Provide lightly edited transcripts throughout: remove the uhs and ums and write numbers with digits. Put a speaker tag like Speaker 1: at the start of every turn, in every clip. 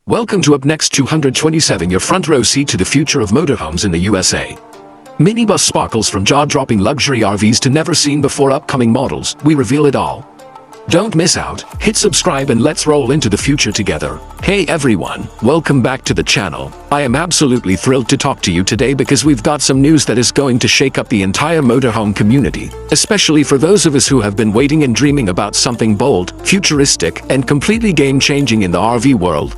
Speaker 1: Welcome to Upnext 227, your front row seat to the future of motorhomes in the USA. Minibus sparkles from jaw-dropping luxury RVs to never-seen-before upcoming models, we reveal it all. Don't miss out, hit subscribe and let's roll into the future together. Hey everyone, welcome back to the channel. I am absolutely thrilled to talk to you today because we've got some news that is going to shake up the entire motorhome community, especially for those of us who have been waiting and dreaming about something bold, futuristic, and completely game-changing in the RV world.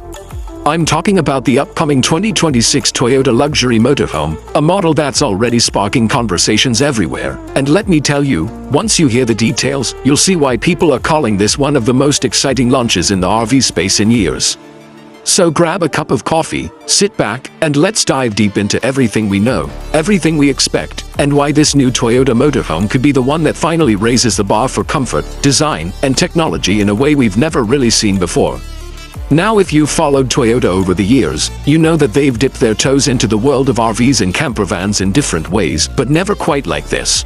Speaker 1: I'm talking about the upcoming 2026 Toyota Luxury Motorhome, a model that's already sparking conversations everywhere. And let me tell you, once you hear the details, you'll see why people are calling this one of the most exciting launches in the RV space in years. So grab a cup of coffee, sit back, and let's dive deep into everything we know, everything we expect, and why this new Toyota motorhome could be the one that finally raises the bar for comfort, design, and technology in a way we've never really seen before. Now, if you've followed Toyota over the years, you know that they've dipped their toes into the world of RVs and campervans in different ways, but never quite like this.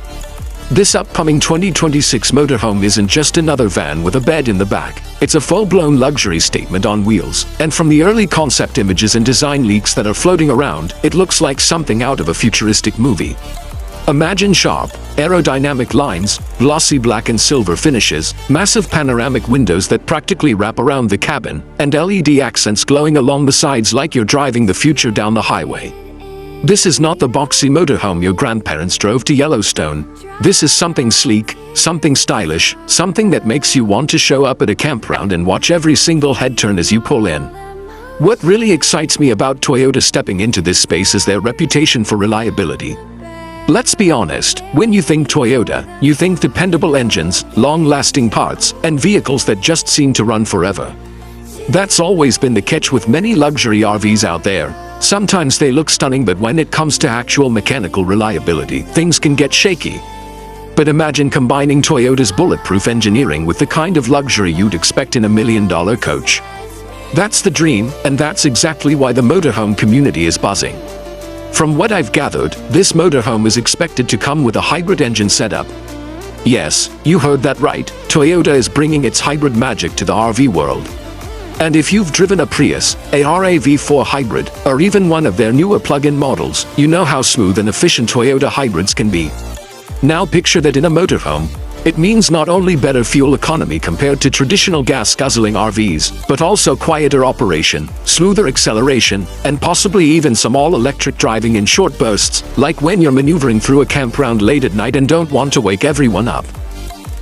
Speaker 1: This upcoming 2026 motorhome isn't just another van with a bed in the back. It's a full-blown luxury statement on wheels, and from the early concept images and design leaks that are floating around, it looks like something out of a futuristic movie. Imagine sharp, aerodynamic lines, glossy black and silver finishes, massive panoramic windows that practically wrap around the cabin, and LED accents glowing along the sides like you're driving the future down the highway. This is not the boxy motorhome your grandparents drove to Yellowstone. This is something sleek, something stylish, something that makes you want to show up at a campground and watch every single head turn as you pull in. What really excites me about Toyota stepping into this space is their reputation for reliability. Let's be honest, when you think Toyota, you think dependable engines, long-lasting parts, and vehicles that just seem to run forever. That's always been the catch with many luxury RVs out there. Sometimes they look stunning, but when it comes to actual mechanical reliability, things can get shaky. But imagine combining Toyota's bulletproof engineering with the kind of luxury you'd expect in a $1 million coach. That's the dream, and that's exactly why the motorhome community is buzzing. From what I've gathered, this motorhome is expected to come with a hybrid engine setup. Yes, you heard that right, Toyota is bringing its hybrid magic to the RV world. And if you've driven a Prius, a RAV4 hybrid, or even one of their newer plug-in models, you know how smooth and efficient Toyota hybrids can be. Now picture that in a motorhome. It means not only better fuel economy compared to traditional gas-guzzling RVs, but also quieter operation, smoother acceleration, and possibly even some all-electric driving in short bursts, like when you're maneuvering through a campground late at night and don't want to wake everyone up.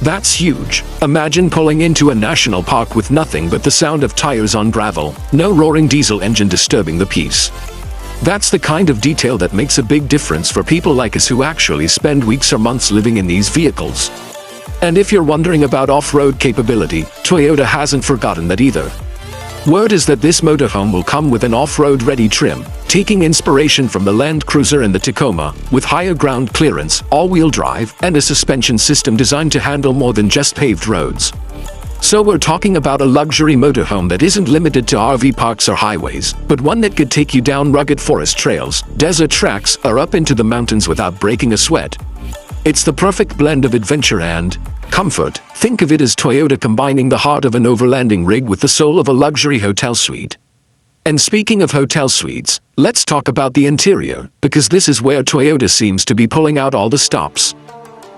Speaker 1: That's huge. Imagine pulling into a national park with nothing but the sound of tires on gravel, no roaring diesel engine disturbing the peace. That's the kind of detail that makes a big difference for people like us who actually spend weeks or months living in these vehicles. And if you're wondering about off-road capability, Toyota hasn't forgotten that either. Word is that this motorhome will come with an off-road ready trim, taking inspiration from the Land Cruiser and the Tacoma, with higher ground clearance, all-wheel drive, and a suspension system designed to handle more than just paved roads. So we're talking about a luxury motorhome that isn't limited to RV parks or highways, but one that could take you down rugged forest trails, desert tracks, or up into the mountains without breaking a sweat. It's the perfect blend of adventure and comfort. Think of it as Toyota combining the heart of an overlanding rig with the soul of a luxury hotel suite. And speaking of hotel suites, let's talk about the interior, because this is where Toyota seems to be pulling out all the stops.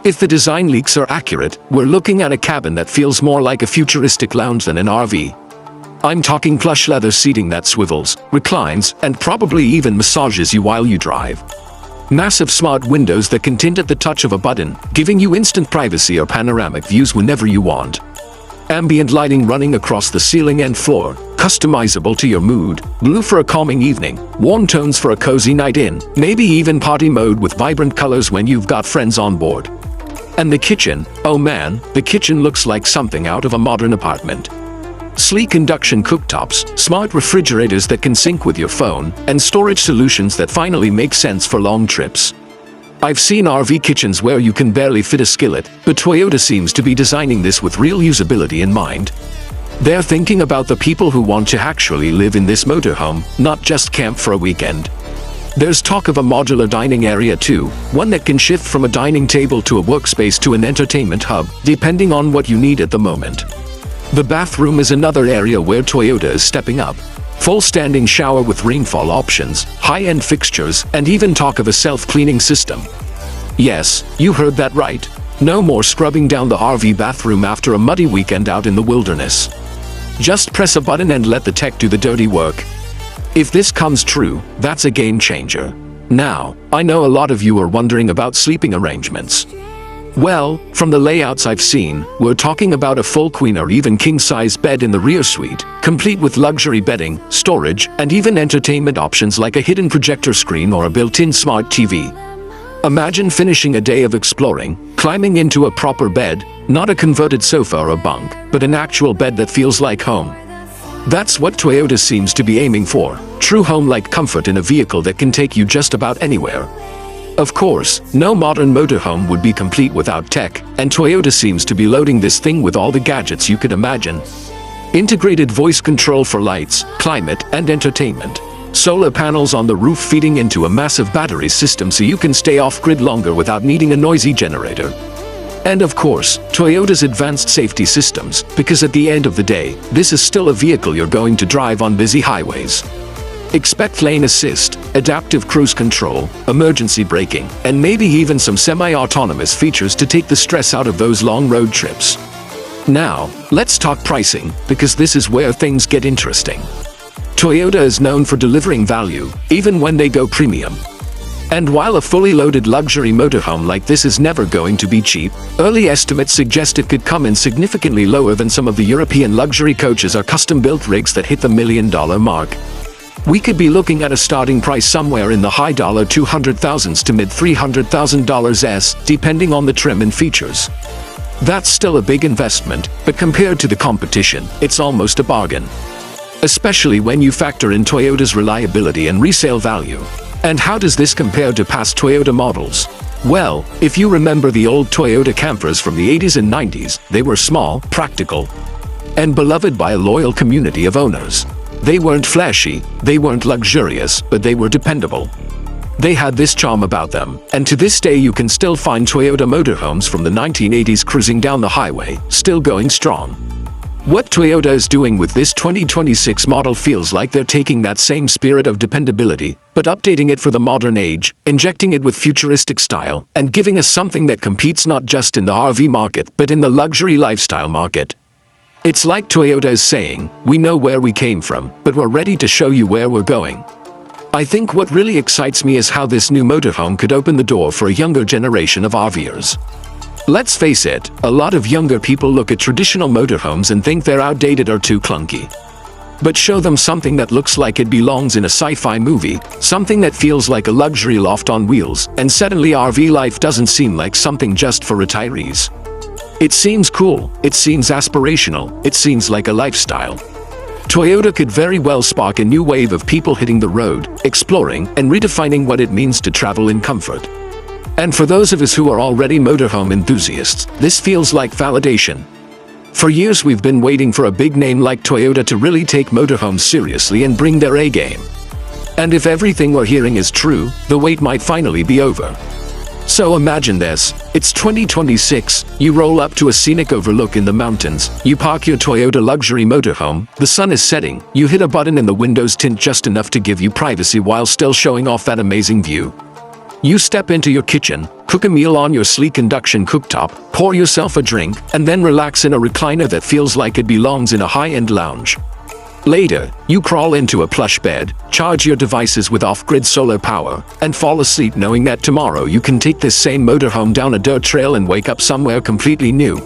Speaker 1: If the design leaks are accurate, we're looking at a cabin that feels more like a futuristic lounge than an RV. I'm talking plush leather seating that swivels, reclines, and probably even massages you while you drive. Massive smart windows that can tint at the touch of a button, giving you instant privacy or panoramic views whenever you want. Ambient lighting running across the ceiling and floor, customizable to your mood, blue for a calming evening, warm tones for a cozy night in, maybe even party mode with vibrant colors when you've got friends on board. And the kitchen, oh man, the kitchen looks like something out of a modern apartment. Sleek induction cooktops, smart refrigerators that can sync with your phone, and storage solutions that finally make sense for long trips. I've seen RV kitchens where you can barely fit a skillet, but Toyota seems to be designing this with real usability in mind. They're thinking about the people who want to actually live in this motorhome, not just camp for a weekend. There's talk of a modular dining area too, one that can shift from a dining table to a workspace to an entertainment hub, depending on what you need at the moment. The bathroom is another area where Toyota is stepping up. Full standing shower with rainfall options, high-end fixtures, and even talk of a self-cleaning system. Yes, you heard that right. No more scrubbing down the RV bathroom after a muddy weekend out in the wilderness. Just press a button and let the tech do the dirty work. If this comes true, that's a game changer. Now, I know a lot of you are wondering about sleeping arrangements. Well, from the layouts I've seen, we're talking about a full queen or even king-size bed in the rear suite, complete with luxury bedding, storage, and even entertainment options like a hidden projector screen or a built-in smart TV. Imagine finishing a day of exploring, climbing into a proper bed, not a converted sofa or a bunk, but an actual bed that feels like home. That's what Toyota seems to be aiming for, true home-like comfort in a vehicle that can take you just about anywhere. Of course, no modern motorhome would be complete without tech, and Toyota seems to be loading this thing with all the gadgets you could imagine. Integrated voice control for lights, climate, and entertainment. Solar panels on the roof feeding into a massive battery system so you can stay off-grid longer without needing a noisy generator. And of course, Toyota's advanced safety systems, because at the end of the day, this is still a vehicle you're going to drive on busy highways. Expect lane assist, adaptive cruise control, emergency braking, and maybe even some semi-autonomous features to take the stress out of those long road trips. Now, let's talk pricing, because this is where things get interesting. Toyota is known for delivering value, even when they go premium. And while a fully loaded luxury motorhome like this is never going to be cheap, early estimates suggest it could come in significantly lower than some of the European luxury coaches or custom-built rigs that hit the $1 million mark. We could be looking at a starting price somewhere in the high $200,000s to mid $300,000s, depending on the trim and features. That's still a big investment, but compared to the competition, it's almost a bargain. Especially when you factor in Toyota's reliability and resale value. And how does this compare to past Toyota models? Well, if you remember the old Toyota Campers from the 80s and 90s, they were small, practical, and beloved by a loyal community of owners. They weren't flashy, they weren't luxurious, but they were dependable. They had this charm about them, and to this day you can still find Toyota motorhomes from the 1980s cruising down the highway, still going strong. What Toyota is doing with this 2026 model feels like they're taking that same spirit of dependability, but updating it for the modern age, injecting it with futuristic style, and giving us something that competes not just in the RV market, but in the luxury lifestyle market. It's like Toyota is saying, we know where we came from, but we're ready to show you where we're going. I think what really excites me is how this new motorhome could open the door for a younger generation of RVers. Let's face it, a lot of younger people look at traditional motorhomes and think they're outdated or too clunky. But show them something that looks like it belongs in a sci-fi movie, something that feels like a luxury loft on wheels, and suddenly RV life doesn't seem like something just for retirees. It seems cool, it seems aspirational, it seems like a lifestyle. Toyota could very well spark a new wave of people hitting the road, exploring, and redefining what it means to travel in comfort. And for those of us who are already motorhome enthusiasts, this feels like validation. For years we've been waiting for a big name like Toyota to really take motorhomes seriously and bring their A-game. And if everything we're hearing is true, the wait might finally be over. So imagine this, it's 2026, you roll up to a scenic overlook in the mountains, you park your Toyota luxury motorhome, the sun is setting, you hit a button and the windows tint just enough to give you privacy while still showing off that amazing view. You step into your kitchen, cook a meal on your sleek induction cooktop, pour yourself a drink, and then relax in a recliner that feels like it belongs in a high-end lounge. Later, you crawl into a plush bed, charge your devices with off-grid solar power, and fall asleep knowing that tomorrow you can take this same motorhome down a dirt trail and wake up somewhere completely new.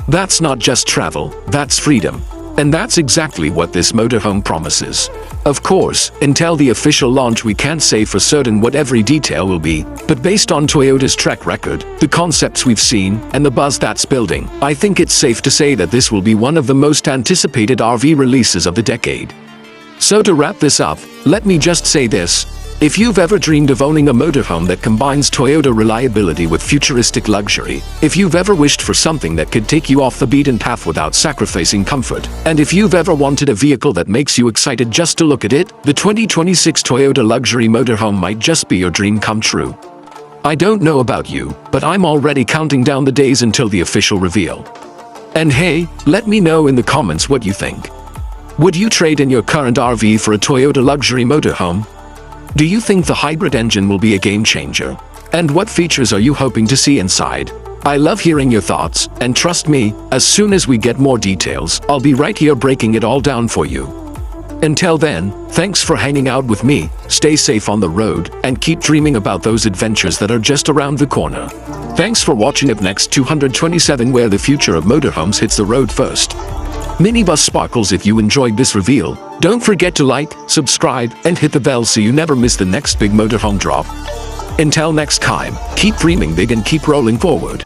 Speaker 1: That's not just travel, that's freedom. And that's exactly what this motorhome promises. Of course, until the official launch we can't say for certain what every detail will be, but based on Toyota's track record, the concepts we've seen, and the buzz that's building, I think it's safe to say that this will be one of the most anticipated RV releases of the decade. So to wrap this up, let me just say this. If you've ever dreamed of owning a motorhome that combines Toyota reliability with futuristic luxury, if you've ever wished for something that could take you off the beaten path without sacrificing comfort, and if you've ever wanted a vehicle that makes you excited just to look at it, the 2026 Toyota Luxury Motorhome might just be your dream come true. I don't know about you, but I'm already counting down the days until the official reveal. And hey, let me know in the comments what you think. Would you trade in your current RV for a Toyota Luxury Motorhome? Do you think the hybrid engine will be a game changer? And what features are you hoping to see inside? I love hearing your thoughts, and trust me, as soon as we get more details, I'll be right here breaking it all down for you. Until then, thanks for hanging out with me, stay safe on the road, and keep dreaming about those adventures that are just around the corner. Thanks for watching Upnext 227, where the future of motorhomes hits the road first. Minibus Sparkles, if you enjoyed this reveal, don't forget to like, subscribe, and hit the bell so you never miss the next big motorhome drop. Until next time, keep dreaming big and keep rolling forward.